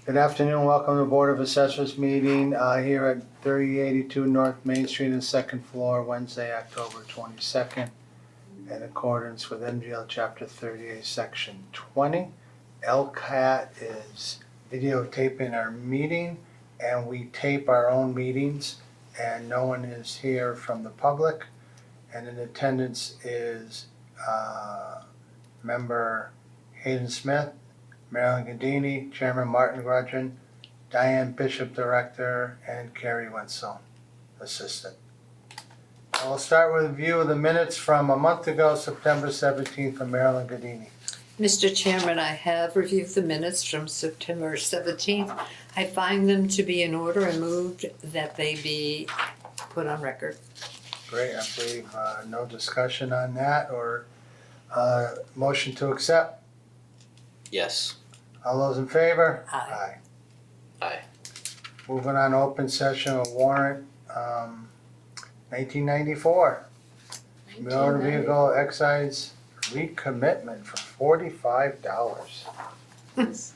Good afternoon, welcome to the Board of Assessors meeting here at 3082 North Main Street in the second floor, Wednesday, October 22nd. In accordance with MGL Chapter 38, Section 20, LCAT is videotaping our meeting, and we tape our own meetings, and no one is here from the public. And in attendance is Member Hayden Smith, Marilyn Gadini, Chairman Martin Grudgeon, Diane Bishop, Director, and Carrie Wenzel, Assistant. We'll start with a view of the minutes from a month ago, September 17th, from Marilyn Gadini. Mr. Chairman, I have reviewed the minutes from September 17th. I find them to be in order and moved that they be put on record. Great, I believe no discussion on that or motion to accept. Yes. All those in favor? Aye. Aye. Moving on to open session of warrant 1994. Motor vehicle excise recommitment for $45.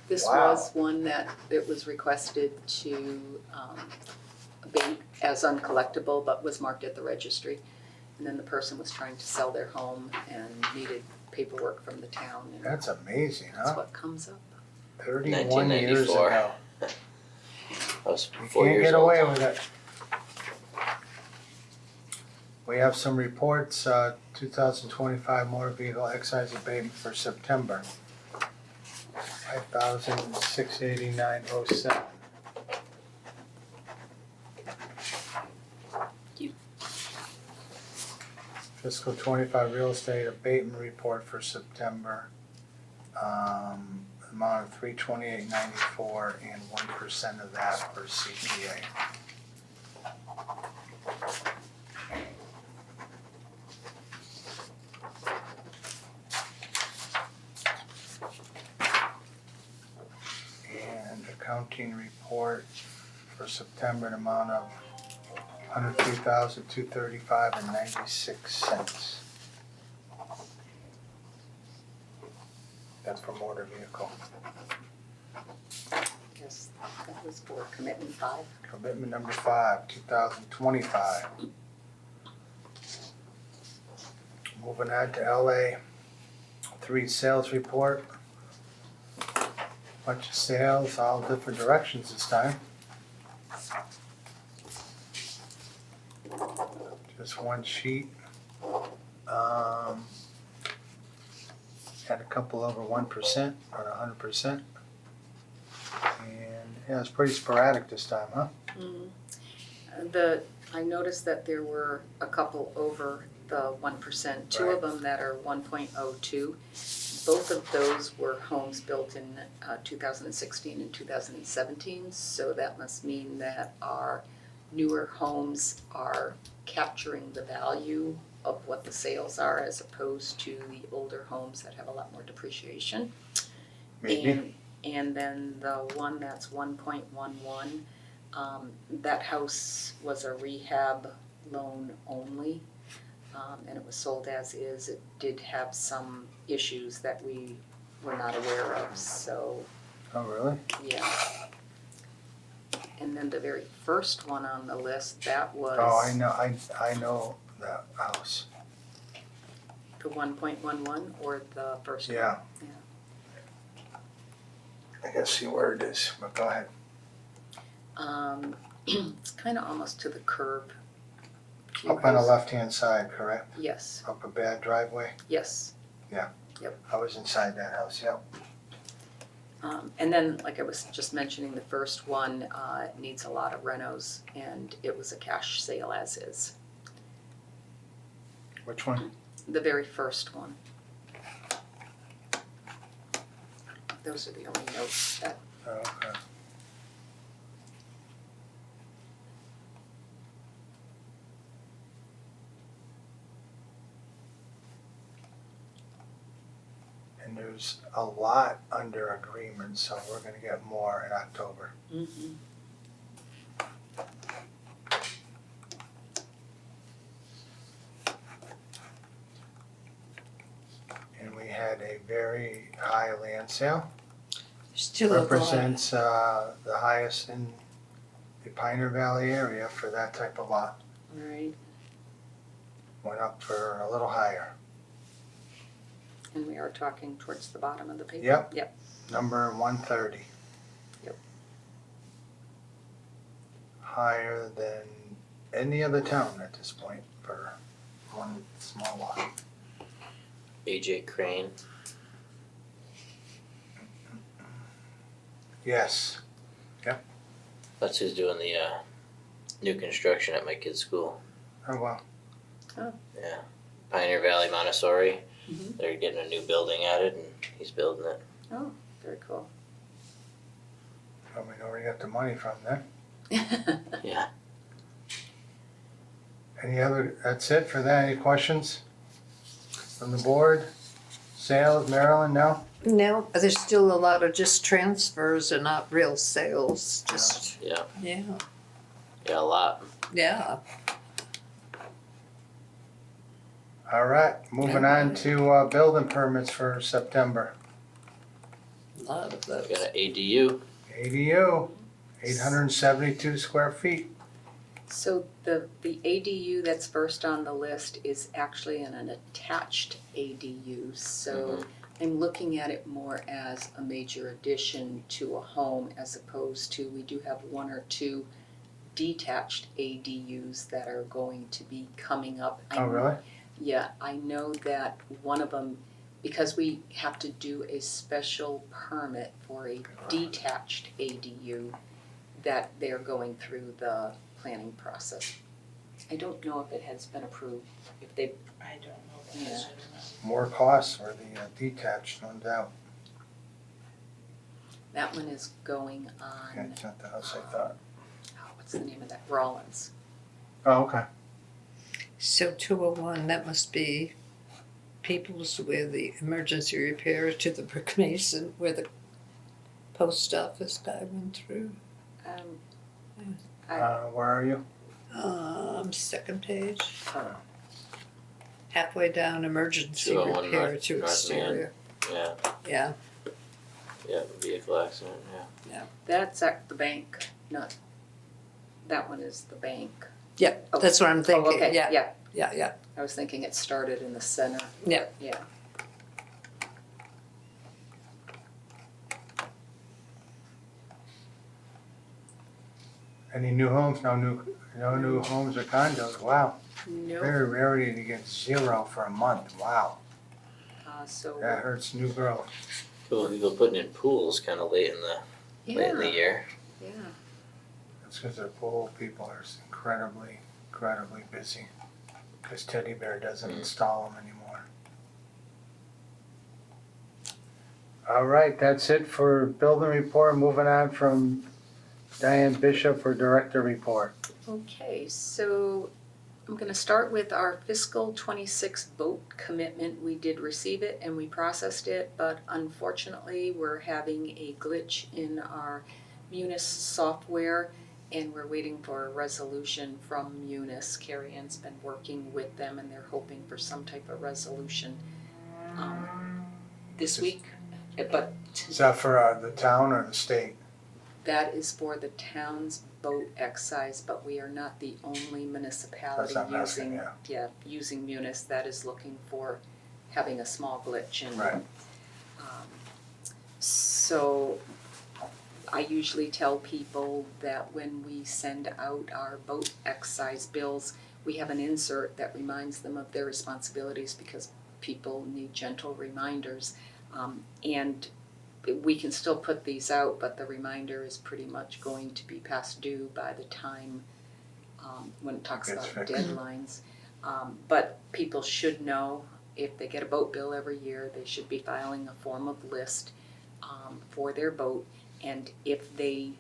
This Wow. was one that it was requested to abate as uncollectible, but was marked at the registry. And then the person was trying to sell their home and needed paperwork from the town, and That's amazing, that's huh? what comes up. 31 years 1994. ago. I was You 4 can't years get old. away with it. We have some reports, 2025 motor vehicle excise abatement for September. 5,689.07. Fiscal 25 real estate abatement report for September. Amount of $328.94 and 1% of that for CPA. And accounting report for September, an amount of $103,235.96. That's for motor vehicle. Yes, that was for commitment 5. Commitment number 5, 2025. Moving on to LA 3 sales report. Bunch of sales, all different directions this time. Just one sheet. Had a couple over 1% or 100%. And yeah, it's pretty sporadic this time, huh? I noticed that there were a couple over the 1%, 2 Right. of them that are 1.02. Both of those were homes built in 2016 and 2017, so that must mean that our newer homes are capturing the value of what the sales are as opposed to the older homes that have a lot more depreciation. Maybe. And then the one that's 1.11, that house was a rehab loan only, and it was sold as is. It did have some issues that we were not aware of, so Oh, really? yeah. And then the very first one on the list, that was Oh, I know that house. the 1.11 or the first one? Yeah. I gotta see where it is, but go ahead. It's kind of almost to the curb. Up on the left-hand side, correct? Yes, Up a bad driveway? yes. I was inside that house, yep. And then, like I was just mentioning, the first one needs a lot of renos, and it was a cash sale as is. Which one? The very first one. Those are the only notes that, Oh, okay. And there's a lot under agreement, so we're gonna get more in October. And we had a very high land sale. Still a lot. represents the highest in the Pioneer Valley area for that type of lot. Right, Went up for a little higher. and we are talking towards the bottom of the paper? Yep. Yep, Number 130. Yep. Higher than any other town at this point for one small lot. AJ Crane. Yes. That's who's doing the new construction at my kid's school. Oh, well. Yeah. Pioneer Valley Montessori. Mhm. They're getting a new building added and he's building it. oh, very cool. Well, we know where you got the money from then. Yeah. Any other, that's it for that. Any questions from the board? Sales, Marilyn, no? No, there's still a lot of just transfers and not real sales, just, Yeah. yeah, Yeah, a lot. yeah. All right, moving on to building permits for September. A lot of We those. got an ADU. ADU, 872 square feet. So the ADU that's first on the list is actually an attached ADU, so I'm looking at it more as a major addition to a home as opposed to, we do have one or two detached ADUs that are going to be coming up. Oh, really? Yeah, I know that one of them, because we have to do a special permit for a detached ADU, that they're going through the planning process. I don't know if it has been approved, if they, I don't know if it is or not. More costs for the detached, no doubt. that one is going Okay, on, it's not the house I thought. what's the name of that, Rollins. Oh, okay. So 201, that must be People's where the emergency repair to the brick mason where the post office guy went through. Where are you? Second page, Oh. halfway down, emergency 201 repair North- to North exterior. Yeah. Yeah, Yeah, vehicle accident, yeah. That's at the bank, not, that one is the bank. yeah, Oh. that's what I'm Oh, thinking, okay, yeah, yeah, yeah. I was thinking it started in the center. Yeah. Yeah. Any new homes? No new homes or condos. Wow. No, Very rarity to get 0 for a month. Wow. so, That hurts new growth. Cool, people putting in pools kind of late in the yeah, year. yeah. That's because their pool people are incredibly busy. Because Teddy Bear doesn't install them anymore. All right, that's it for building report. Moving on from Diane Bishop for director report. Okay, so I'm gonna start with our fiscal 26 boat commitment. We did receive it and we processed it, but unfortunately, we're having a glitch in our Munis software and we're waiting for a resolution from Munis. Carrie Ann's been working with them and they're hoping for some type of resolution this week. But Is that for the town or the state? that is for the town's boat excise, but we are not the only municipality That's not asking, using, yeah. using Munis that is looking for having a small glitch in. Right. So I usually tell people that when we send out our boat excise bills, we have an insert that reminds them of their responsibilities because people need gentle reminders. And we can still put these out, but the reminder is pretty much going to be past due by the time when it talks Gets about fixed. deadlines. But people should know if they get a boat bill every year, they should be filing a form of list for their boat. And if they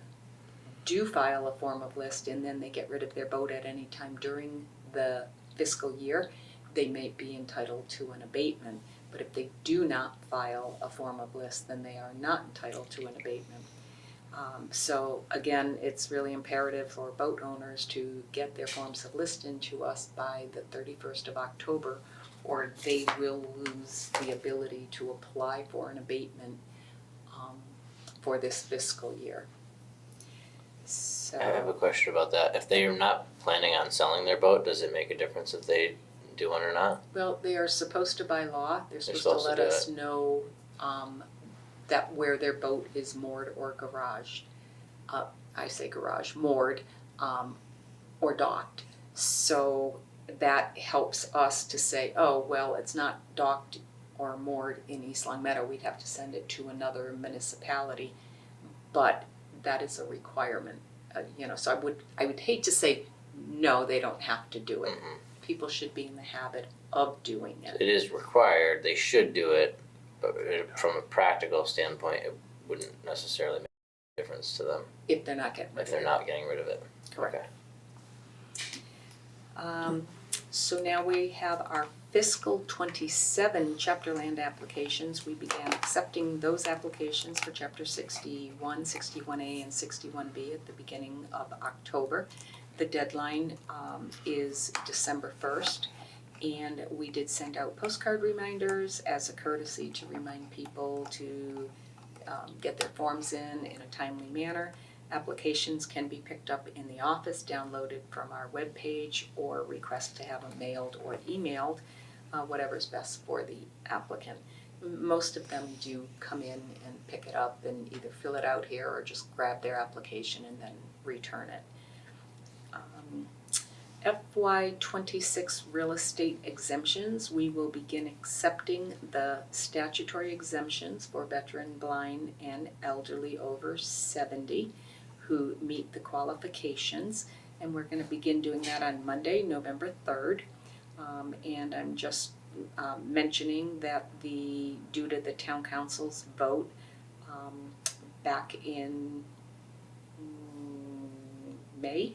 do file a form of list and then they get rid of their boat at any time during the fiscal year, they may be entitled to an abatement. But if they do not file a form of list, then they are not entitled to an abatement. So again, it's really imperative for boat owners to get their forms of list into us by the 31st of October, or they will lose the ability to apply for an abatement for this fiscal year. So. I have a question about that. If they are not planning on selling their boat, does it make a difference if they do one or not? Well, they are supposed to by law, they're supposed to supposed to let do us know that where their boat is moored or garaged. I say garage, moored, or docked. So that helps us to say, oh, well, it's not docked or moored in East Long Meadow, we'd have to send it to another municipality. But that is a requirement, so I would hate to say, no, they don't have to do it. Mhm. People should be in the habit of doing it. It is required, they should do it, but from a practical standpoint, it wouldn't necessarily make a difference to them If they're not getting rid if of they're it. not getting rid of it. Correct. Okay. So now we have our fiscal 27 chapter land applications. We began accepting those applications for chapter 61, 61A, and 61B at the beginning of October. The deadline is December 1st, and we did send out postcard reminders as a courtesy to remind people to get their forms in a timely manner. Applications can be picked up in the office, downloaded from our webpage, or request to have them mailed or emailed, whatever's best for the applicant. Most of them do come in and pick it up and either fill it out here or just grab their application and then return it. FY26 real estate exemptions, we will begin accepting the statutory exemptions for veteran, blind, and elderly over 70 who meet the qualifications, and we're going to begin doing that on Monday, November 3rd. And I'm just mentioning that due to the town council's vote back in May,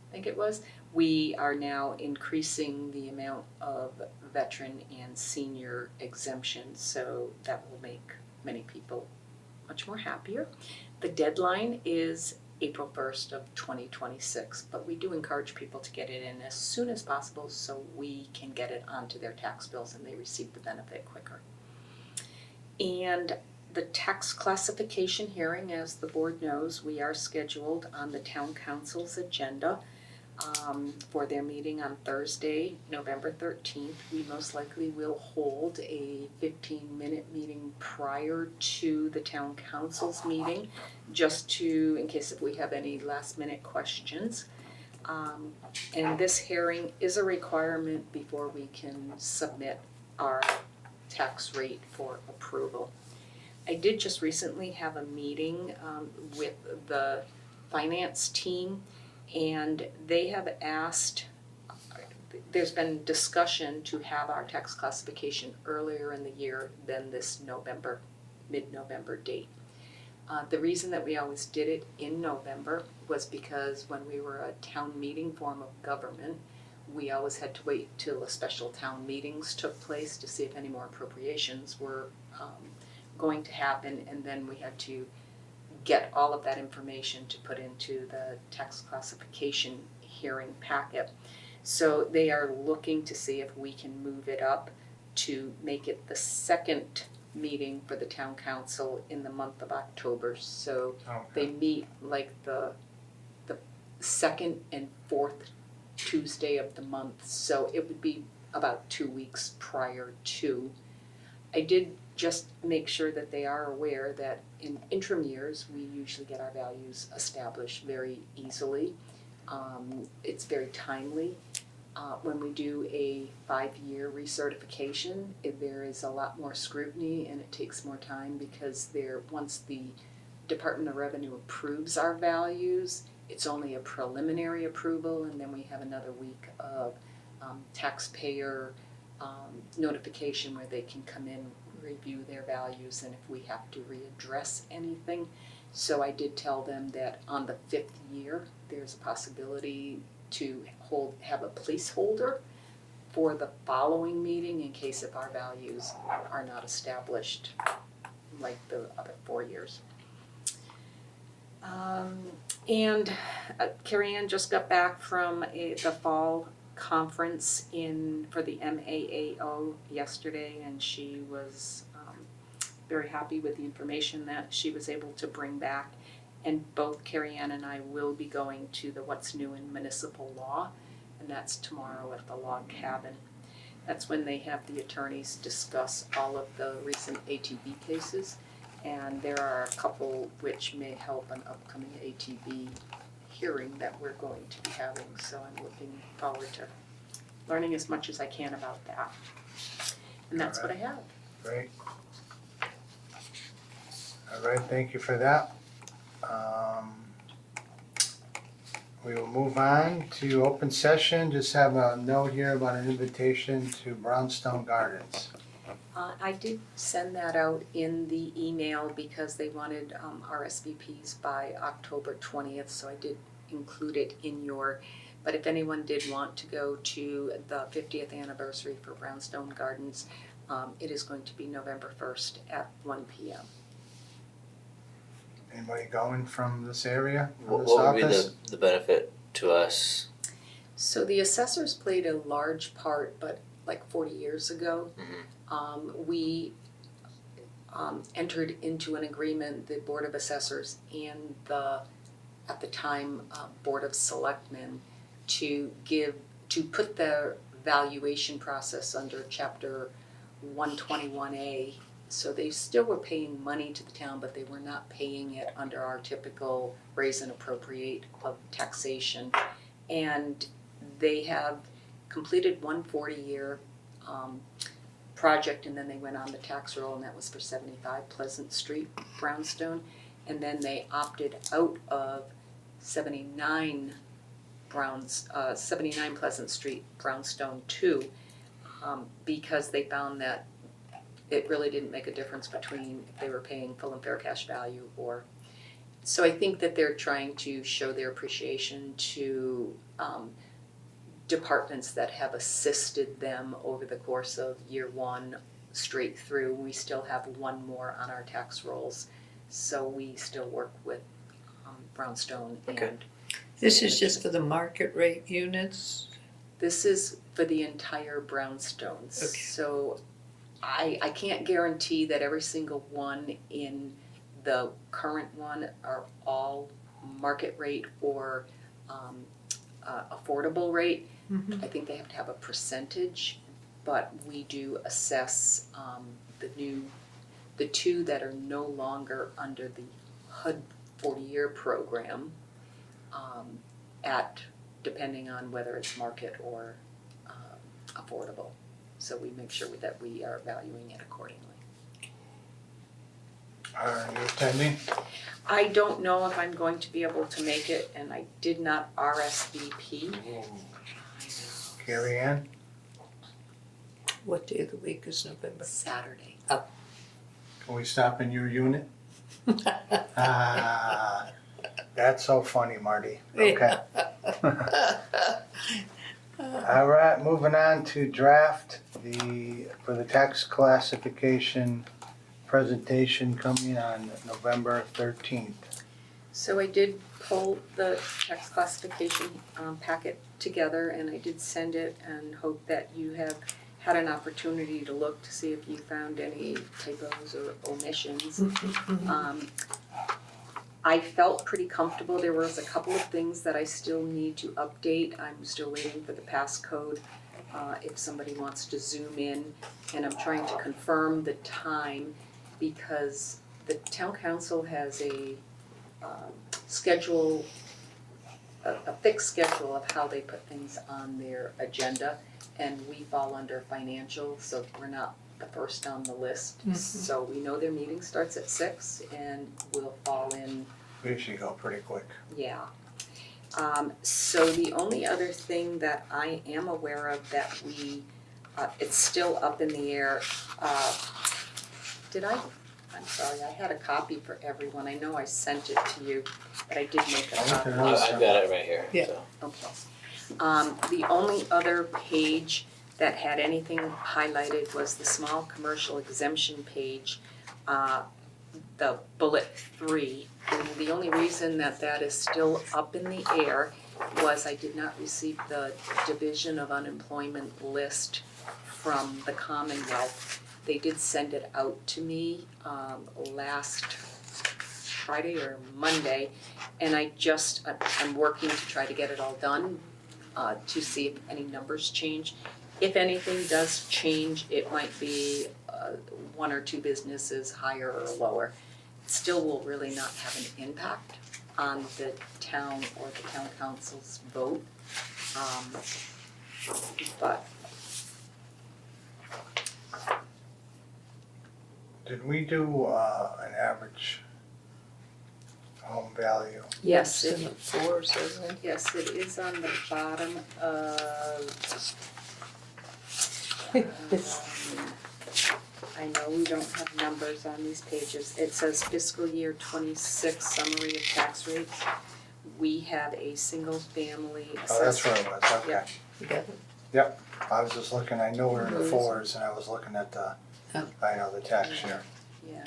I think it was, we are now increasing the amount of veteran and senior exemptions, so that will make many people much more happier. The deadline is April 1st of 2026, but we do encourage people to get it in as soon as possible so we can get it onto their tax bills and they receive the benefit quicker. And the tax classification hearing, as the board knows, we are scheduled on the town council's agenda for their meeting on Thursday, November 13th. We most likely will hold a 15-minute meeting prior to the town council's meeting, just in case if we have any last-minute questions. And this hearing is a requirement before we can submit our tax rate for approval. I did just recently have a meeting with the finance team, and they have asked, there's been discussion to have our tax classification earlier in the year than this mid-November date. The reason that we always did it in November was because when we were a town meeting form of government, we always had to wait till the special town meetings took place to see if any more appropriations were going to happen, and then we had to get all of that information to put into the tax classification hearing packet. So they are looking to see if we can move it up to make it the second meeting for the town council in the month of October. So they meet like the second and fourth Tuesday of the month, so it would be about 2 weeks prior to. I did just make sure that they are aware that in interim years, we usually get our values established very easily. It's very timely. When we do a 5-year recertification, there is a lot more scrutiny and it takes more time because once the Department of Revenue approves our values, it's only a preliminary approval, and then we have another week of taxpayer notification where they can come in, review their values, and if we have to readdress anything. So I did tell them that on the 5th year, there's a possibility to have a placeholder for the following meeting in case if our values are not established like the other 4 years. And Carrie Ann just got back from the fall conference for the MAAO yesterday, and she was very happy with the information that she was able to bring back. And both Carrie Ann and I will be going to the What's New in Municipal Law, and that's tomorrow at the Log Cabin. That's when they have the attorneys discuss all of the recent ATV cases, and there are a couple which may help an upcoming ATV hearing that we're going to be having, so I'm looking forward to learning as much as I can about that. And that's what I have. Great. All right, thank you for that. We will move on to open session. Just have a note here about an invitation to Brownstone Gardens. I did send that out in the email because they wanted RSVPs by October 20th, so I did include it in your, but if anyone did want to go to the 50th anniversary for Brownstone Gardens, it is going to be November 1st at 1 p.m. Anybody going from this area, from What this would be office? the benefit to us? So the assessors played a large part, but like 40 years ago, we entered into an agreement, the Board of Assessors and the, at the time, Board of Selectmen, to put the valuation process under Chapter 121A. So they still were paying money to the town, but they were not paying it under our typical raise and appropriate of taxation. And they have completed one 40-year project, and then they went on the tax roll, and that was for 75 Pleasant Street, Brownstone. And then they opted out of 79 Pleasant Street, Brownstone 2, because they found that it really didn't make a difference between if they were paying full and fair cash value or. So I think that they're trying to show their appreciation to departments that have assisted them over the course of year one straight through. We still have one more on our tax rolls, so we still work with Brownstone Okay. and. This is just for the market rate units? This is for the entire brownstones. Okay. So I can't guarantee that every single one in the current one are all market rate or affordable rate. Mhm. I think they have to have a percentage, but we do assess the two that are no longer under the HUD 40-year program at, depending on whether it's market or affordable. So we make sure that we are valuing it accordingly. Are you attending? I don't know if I'm going to be able to make it, and I did not RSVP. Carrie Ann? What day of the week is November? Saturday. Can we stop in your unit? Ah, that's so funny, Marty. Okay. All right, moving on to draft for the tax classification presentation coming on November 13th. So I did pull the tax classification packet together, and I did send it and hope that you have had an opportunity to look to see if you found any typos or omissions. I felt pretty comfortable. There was a couple of things that I still need to update. I'm still waiting for the passcode if somebody wants to zoom in, and I'm trying to confirm the time because the town council has a schedule, a fixed schedule of how they put things on their agenda, and we fall under financial, so we're not the first on the list. So we know their meeting starts at 6 and we'll fall in. We usually go pretty quick. Yeah. So the only other thing that I am aware of that it's still up in the air, I'm sorry, I had a copy for everyone. I know I sent it to you, but I did make a copy. I've got it right here. Yeah. So. Okay. The only other page that had anything highlighted was the small commercial exemption page, the bullet 3. And the only reason that is still up in the air was I did not receive the Division of Unemployment list from the Commonwealth. They did send it out to me last Friday or Monday, and I'm working to try to get it all done to see if any numbers change. If anything does change, it might be one or two businesses higher or lower. It still will really not have an impact on the town or the town council's vote. But Did we do an average home value? yes, It's in the fours, isn't it? yes, it is on the bottom of, I know we don't have numbers on these pages. It says fiscal year 26 summary of tax rates. We have a single family Oh, that's where assessment. it was, okay. Yep. You got it? Yep, I was just looking, I know we're in the Where is it? fours, and I was looking at the, Oh. I know, the tax year, Yeah,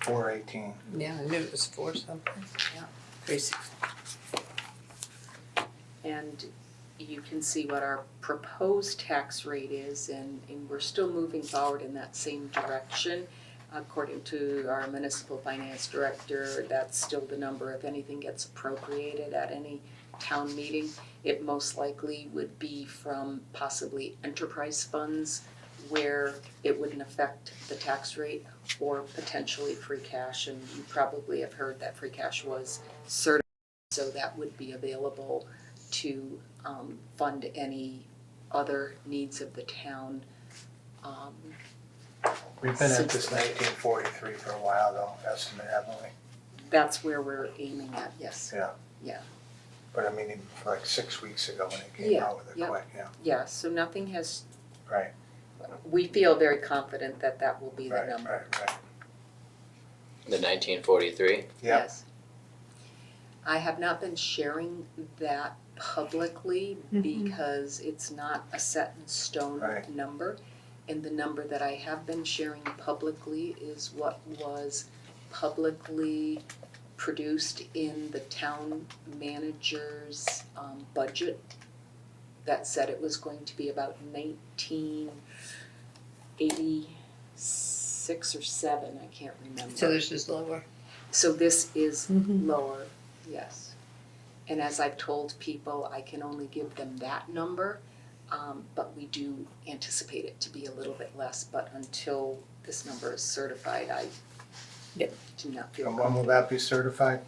418. Yeah, I knew it was four something. Yeah. Crazy. and you can see what our proposed tax rate is, and we're still moving forward in that same direction. According to our municipal finance director, that's still the number if anything gets appropriated at any town meeting. It most likely would be from possibly enterprise funds where it wouldn't affect the tax rate, or potentially free cash, and you probably have heard that free cash was certified, so that would be available to fund any other needs of the town. We've been at Since- this 1943 for a while though, estimate, haven't we? That's where we're aiming at, yes. Yeah. Yeah. But I mean, even like 6 weeks ago when it came Yeah, out with it yeah. quick, yeah, Yeah, so nothing has, right, we feel very confident that that will be the right, number. right. The 1943. Yep. Yes. I have not been sharing that publicly because it's not a set in stone Right. number. And the number that I have been sharing publicly is what was publicly produced in the town manager's budget that said it was going to be about 1986 or 7, I can't remember. So this is lower. So this is Mhm. lower, yes. And as I've told people, I can only give them that number, but we do anticipate it to be a little bit less. But until this number is certified, I Yep. do not feel And when will comfortable. that be certified?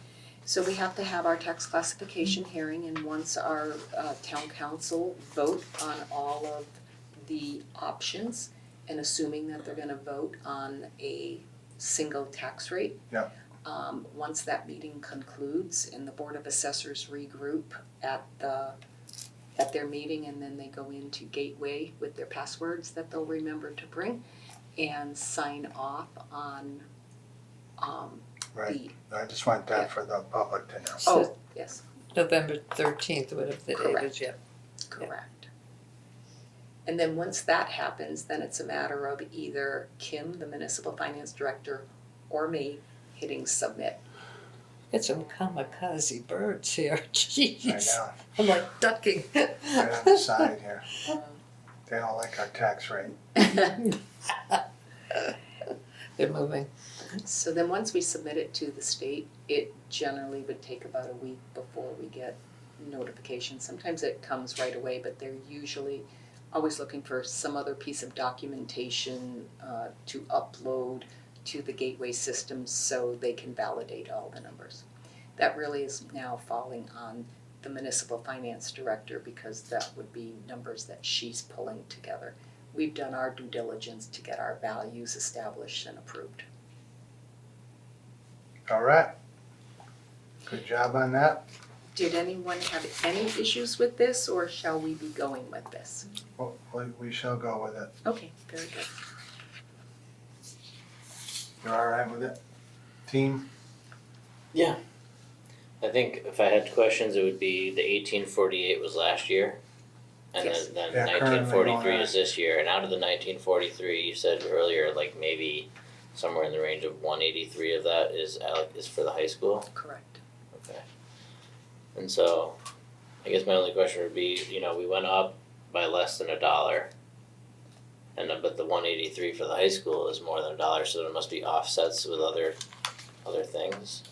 So we have to have our tax classification hearing, and once our town council vote on all of the options, and assuming that they're gonna vote on a single tax rate. Yeah. Once that meeting concludes and the Board of Assessors regroup at their meeting, and then they go into Gateway with their passwords that they'll remember to bring and sign off on Right, the, I just want that for the public to know. oh, yes, November 13th, whatever the date Correct. is, yeah. correct. And then once that happens, then it's a matter of either Kim, the municipal finance director, or me hitting submit. Got some kamikaze birds here, I jeez. know, I'm like ducking. right on the side here, they don't like our tax rate. They're moving. So then once we submit it to the state, it generally would take about a week before we get notification. Sometimes it comes right away, but they're usually always looking for some other piece of documentation to upload to the gateway system so they can validate all the numbers. That really is now falling on the municipal finance director because that would be numbers that she's pulling together. We've done our due diligence to get our values established and approved. All right, good job on that. Did anyone have any issues with this, or shall we be going with this? Well, we shall go with it. Okay, very good. You're all right with it? Team? Yeah. I think if I had questions, it would be the 1848 was last year, and Yes. then Yeah, currently 1943 going is this year. And out of the 1943, you said earlier, like maybe somewhere in the range of 183 of that is for the high school. Correct. Okay. And so, I guess my only question would be, we went up by less than $1. but the 183 for the high school is more than $1, so there must be offsets with other things.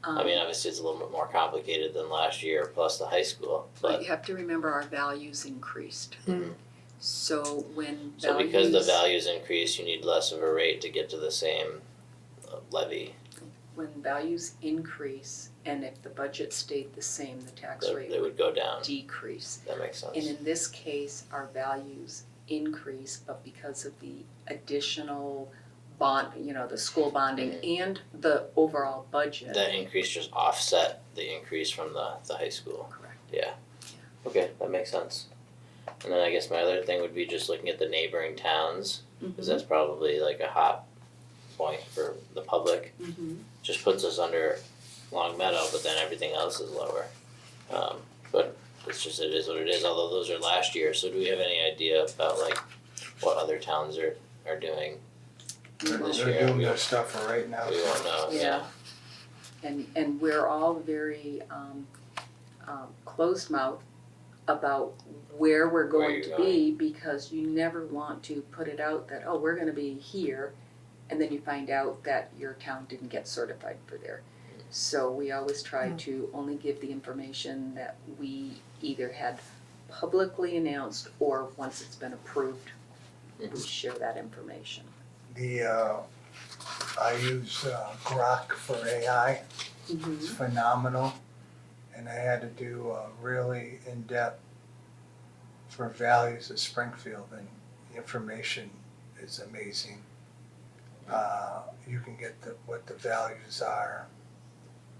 I mean, obviously it's a little bit more complicated than last year plus the high school, But but you have to remember our values increased. Mm. So when so values. because the values increase, you need less of a rate to get to the same levy. When values increase, and if the budget stayed the same, the tax rate They would go down. decrease. That makes sense. And in this case, our values increase, but because of the additional bond, the school bonding and the overall budget. That increase just offset the increase from the high school. Correct. Yeah. Okay, that makes sense. And then I guess my other thing would be just looking at the neighboring towns, because that's probably like a hot point for the public. Mm-hmm. Just puts us under Long Meadow, but then everything else is lower. But it's just, it is what it is, although those are last year, so do we have any idea about like what other towns are doing this They're year? doing their stuff right now. We won't know, yeah. And we're all very closed mouth about where we're Where going you're to be, because you never want to put it out that, oh, we're gonna be here, and then you find out that your town didn't get certified for there. So we always try to only give the information that we either had publicly announced or once it's been approved, we share that information. I use Grok for AI. It's phenomenal, and I had to do a really in-depth for values of Springfield, and the information is amazing. You can get what the values are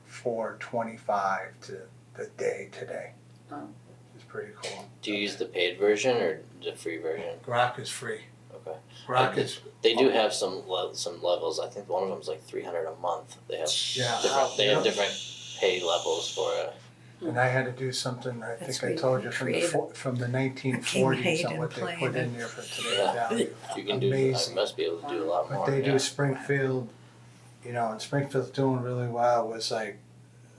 for 25 to the day today. Oh. It's pretty cool. Do you use the paid version or the free version? Grok is free. Okay. Grok is. They do have some levels. I think one of them is like $300 a month. They have Yeah. different pay levels for it. And I had to do something, I That's think I where told you you, create from the 1940s Hayden on what they playing put in it. there for today's Yeah. value. You can do. I Amazing. must be able to do a lot more. But they yeah. do Springfield, and Springfield's doing really well. It was like,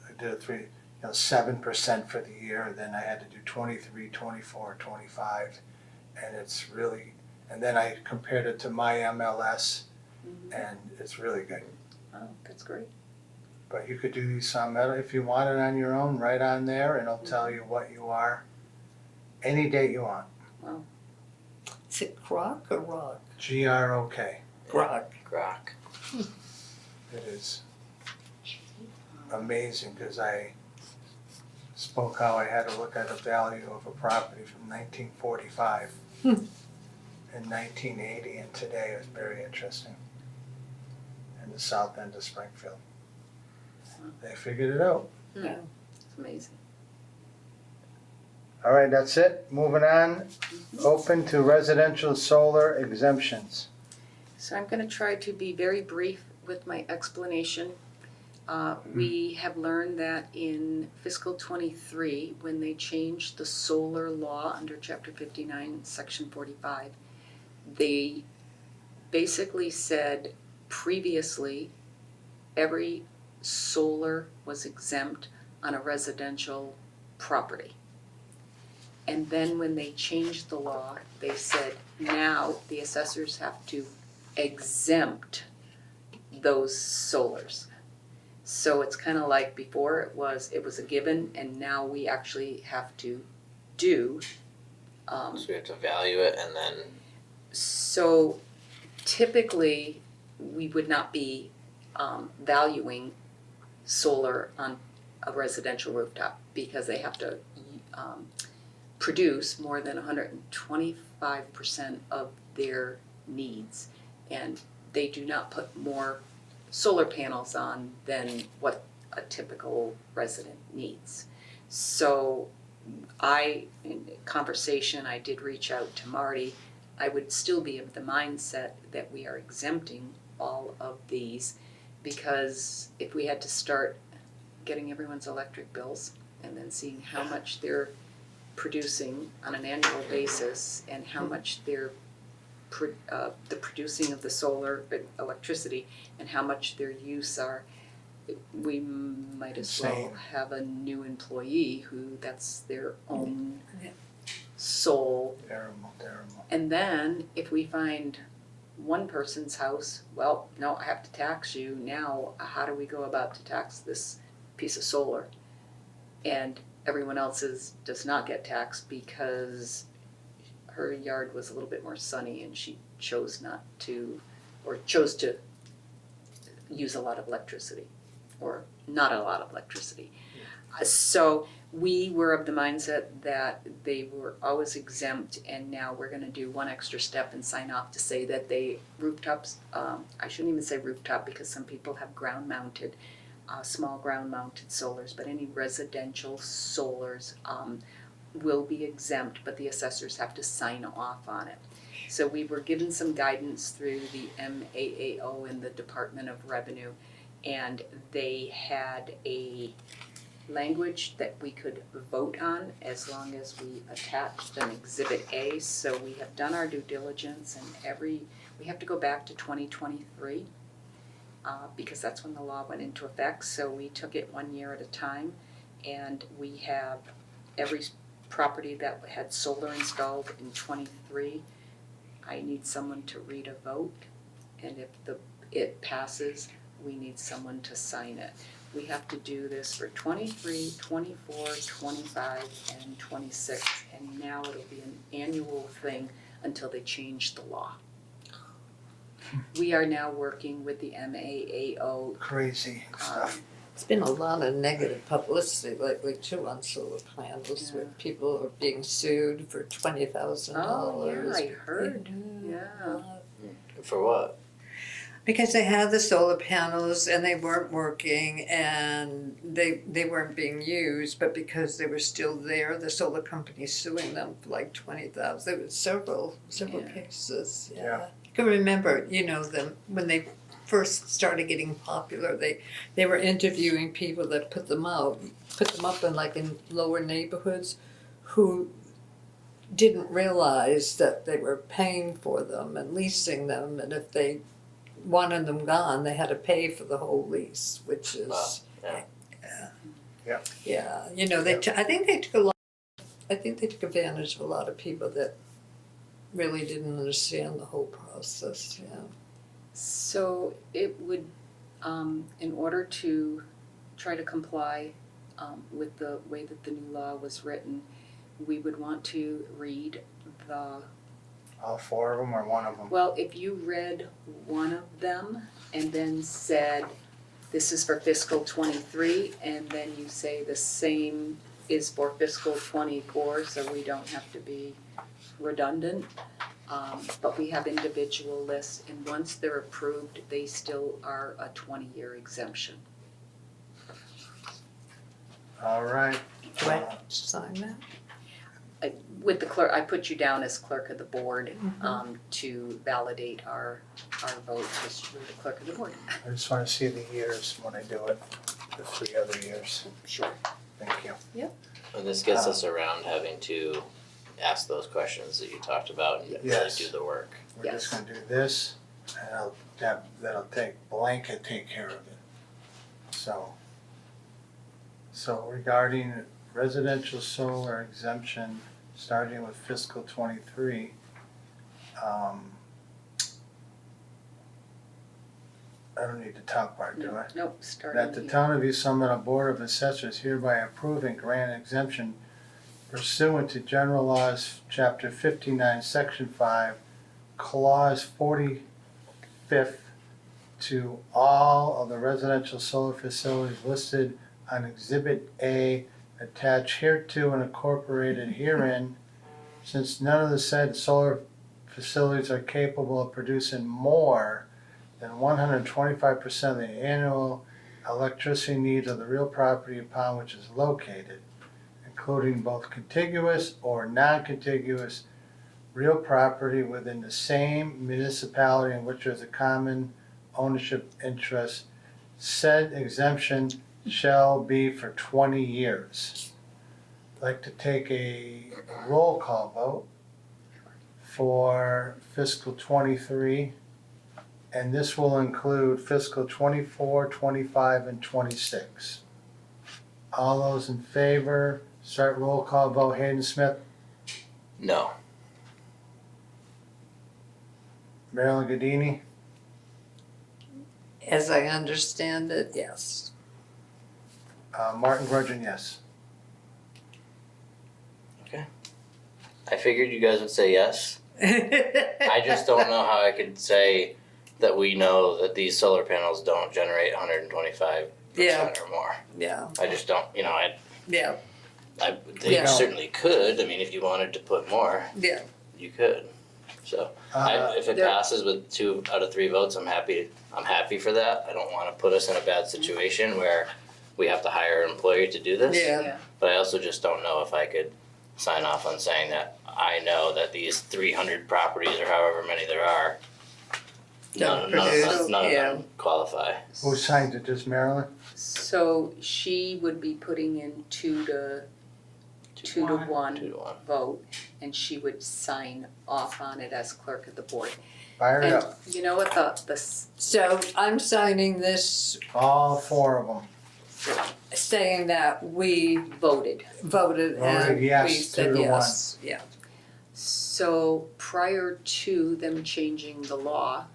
I did 7% for the year, then I had to do 23, 24, 25, and it's really, and then I compared it to my MLS, and it's really good. Oh, that's great. But you could do some, if you want it on your own, right on there, and it'll tell you what you are, any date you want. Is it Grok or Rock? Grok. Grok. Grok. It is amazing, because I spoke how I had to look at the value of a property from 1945 and 1980, and today. It was very interesting. In the south end of Springfield. They figured it out. Yeah. It's amazing. All right, that's it. Moving on. Open to residential solar exemptions. So I'm going to try to be very brief with my explanation. We have learned that in fiscal '23, when they changed the solar law under Chapter 59, Section 45, they basically said previously every solar was exempt on a residential property. And then when they changed the law, they said now the assessors have to exempt those solars. So it's kind of like before it was a given, and now we actually have to do. So we have to value it and then. So typically, we would not be valuing solar on a residential rooftop because they have to produce more than 125% of their needs, and they do not put more solar panels on than what a typical resident needs. So in conversation, I did reach out to Marty. I would still be of the mindset that we are exempting all of these, because if we had to start getting everyone's electric bills and then seeing how much they're producing on an annual basis and how much they're the producing of the solar electricity and how much their use are, we might as well Insane. have a new employee who that's their own sole. Terrible. And then if we find one person's house, well, no, I have to tax you. Now, how do we go about to tax this piece of solar? And everyone else's does not get taxed because her yard was a little bit more sunny and she chose not to, or chose to use a lot of electricity, or not a lot of electricity. So we were of the mindset that they were always exempt, and now we're gonna do one extra step and sign off to say that they rooftops, I shouldn't even say rooftop because some people have ground mounted, small ground mounted solars, but any residential solars will be exempt, but the assessors have to sign off on it. So we were given some guidance through the MAAO and the Department of Revenue, and they had a language that we could vote on as long as we attached an Exhibit A. So we have done our due diligence, and we have to go back to 2023 because that's when the law went into effect. So we took it 1 year at a time, and we have every property that had solar installed in 23. I need someone to read a vote, and if it passes, we need someone to sign it. We have to do this for 23, 24, 25, and 26, and now it'll be an annual thing until they change the law. We are now working with the MAAO. Crazy stuff. It's been a lot of negative publicity lately too on solar panels, where people are being sued for $20,000. Oh, yeah, I heard. Yeah. For what? Because they had the solar panels and they weren't working and they weren't being used, but because they were still there, the solar company suing them for like $20,000. There were several cases. Yeah. You can remember, them when they first started getting popular. They were interviewing people that put them up in lower neighborhoods, who didn't realize that they were paying for them and leasing them, and if they wanted them gone, they had to pay for the whole lease, which is I think they took advantage of a lot of people that really didn't understand the whole process. So it would, in order to try to comply with the way that the new law was written, we would want to read the, All four of them or one of them? well, if you read one of them and then said, this is for fiscal 23, and then you say the same is for fiscal 24, so we don't have to be redundant. But we have individual lists, and once they're approved, they still are a 20-year exemption. All right. Do I have to sign that? With the clerk, I put you down as clerk of the board to validate our vote, because you're the clerk of the board. I just want to see the years when I do it, the 3 other years. Sure. Thank you. And this gets us around having to ask those questions that you talked about and Yes. really do the work. We're just gonna do this, and that'll blanket take care of it. So regarding residential solar exemption, starting with fiscal 23, I don't need the top part, do I? Nope, starting That the here. town of East Summit Board of Assessors hereby approve and grant exemption pursuant to General Laws, Chapter 59, Section 5, Clause 45th, to all of the residential solar facilities listed on Exhibit A attached hereto and incorporated herein, since none of the said solar facilities are capable of producing more than 125% of the annual electricity needs of the real property upon which is located, including both contiguous or non-contiguous real property within the same municipality in which there is a common ownership interest. Said exemption shall be for 20 years. I'd like to take a roll call vote for fiscal 23, and this will include fiscal 24, 25, and 26. All those in favor, start roll call vote. Hayden Smith, No. Marilyn Godini, As I understand it, yes. Martin Grudgeon, yes. I figured you guys would say yes. I just don't know how I could say that we know that these solar panels don't generate 125% Yeah. or more. Yeah, I just don't, yeah, they Yeah. certainly could. I mean, if you wanted to put more, yeah. you could. So if it there- passes with 2 out of 3 votes, I'm happy for that. I don't want to put us in a bad situation where we have to hire an employee to do this. Yeah. But I also just don't know if I could sign off on saying that I know that these 300 properties or however many there are, Don't none produce, of them qualify. Who signed it, just Marilyn? So she would be putting in 2 to 2 to 1. vote, and she would sign off on it as clerk of the board. Fire it And up, you know what the So I'm signing this all 4 of them. saying that we voted. voted and Voted yes, we 2 said to 1. yes, yeah. So prior to them changing the law,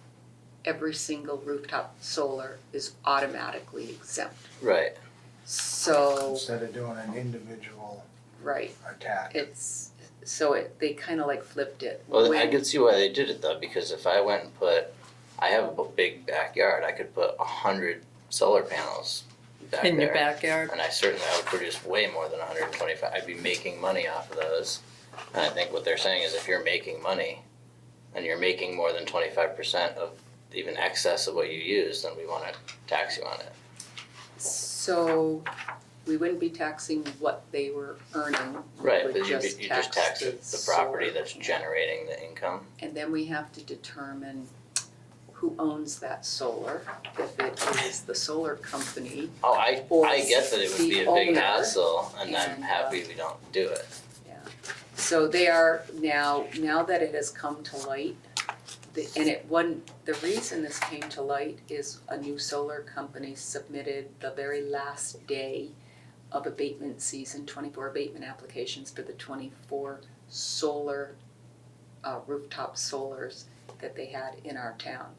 every single rooftop solar is automatically exempt. Right. So, Instead of doing an individual right, attack. they kind of like flipped it. Well, I When- could see why they did it though, because if I went and I have a big backyard, I could put 100 solar panels back In your there. backyard, And I would produce way more than 125. I'd be making money off of those. And I think what they're saying is if you're making money and you're making more than 25% of even excess of what you use, then we want to tax you on it. So we wouldn't be taxing what they were earning. We Right, would but you just tax the the property solar that's panel. generating the income. And then we have to determine who owns that solar, if it is the solar company. Oh, I Or get that it would be a the big owner, hassle, and I'm and, happy we don't do it. So they are now that it has come to light, the reason this came to light is a new solar company submitted the very last day of abatement season, 24 abatement applications for the 24 solar, rooftop solars that they had in our town.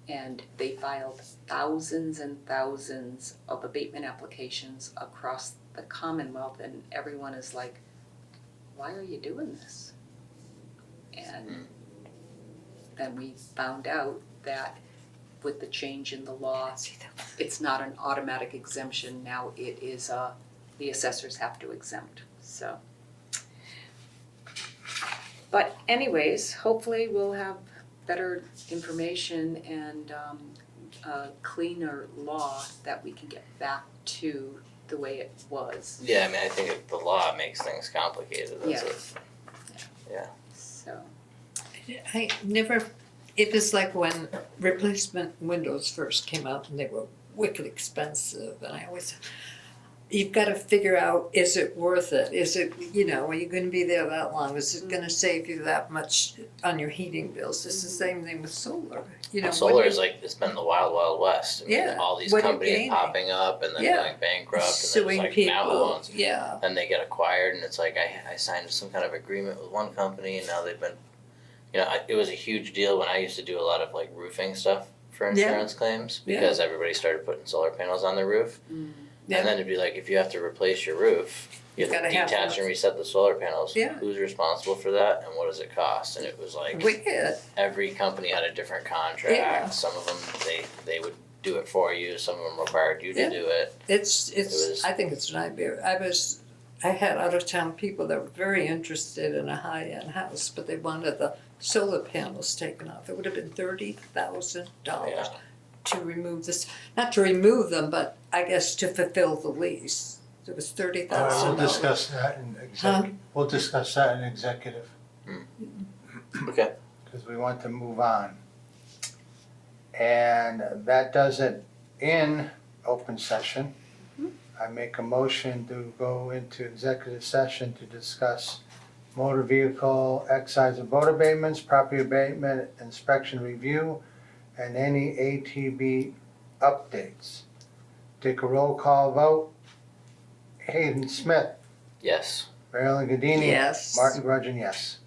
And they filed thousands and thousands of abatement applications across the Commonwealth, and everyone is like, why are you doing this? And then we found out that with the change in the law, it's not an automatic exemption, now it is the assessors have to exempt, so. But anyways, hopefully we'll have better information and a cleaner law that we can get back to the way it was, Yeah, I mean, I think the law makes things complicated. That's Yeah. it. so. I never, it was like when replacement windows first came out and they were wicked expensive, and I always, you've got to figure out, is it worth it? Is it, are you going to be there that long? Is it going to save you that much on your heating bills? It's the same thing with solar. Solar is like, it's been the wild, wild west. I mean, Yeah, all these what are you companies gaining? popping up and then Yeah. going bankrupt, and suing then it's like, now who people. owns? Yeah, Then they get acquired, and it's like, I signed some kind of agreement with one company, and now they've been, it was a huge deal when I used to do a lot of like roofing stuff for Yeah. insurance claims, because everybody started putting solar panels on their roof. Yeah. And then it'd be like, if you have to replace your roof, you have Gotta to have detach one. and reset the solar panels. Yeah. Who's responsible for that, and what does it cost? And it was like, wicked. every company had a different contract. Yeah. Some of them, they would do it for you. Some of them required you to Yeah. do it. It's was- I think it's a nightmare. I had out of town people that were very interested in a high end house, but they wanted the solar panels taken off. It would have been $30,000 Yeah. to remove this, not to remove them, but I guess to fulfill the lease. It was We'll $30,000. discuss that in we'll discuss that in executive, Okay. because we want to move on. And that does it in open session. I make a motion to go into executive session to discuss motor vehicle excise and vote abatements, property abatement, inspection review, and any ATB updates. Take a roll call vote. Hayden Smith, Yes. Marilyn Godini. Yes. Martin Grudgeon, yes.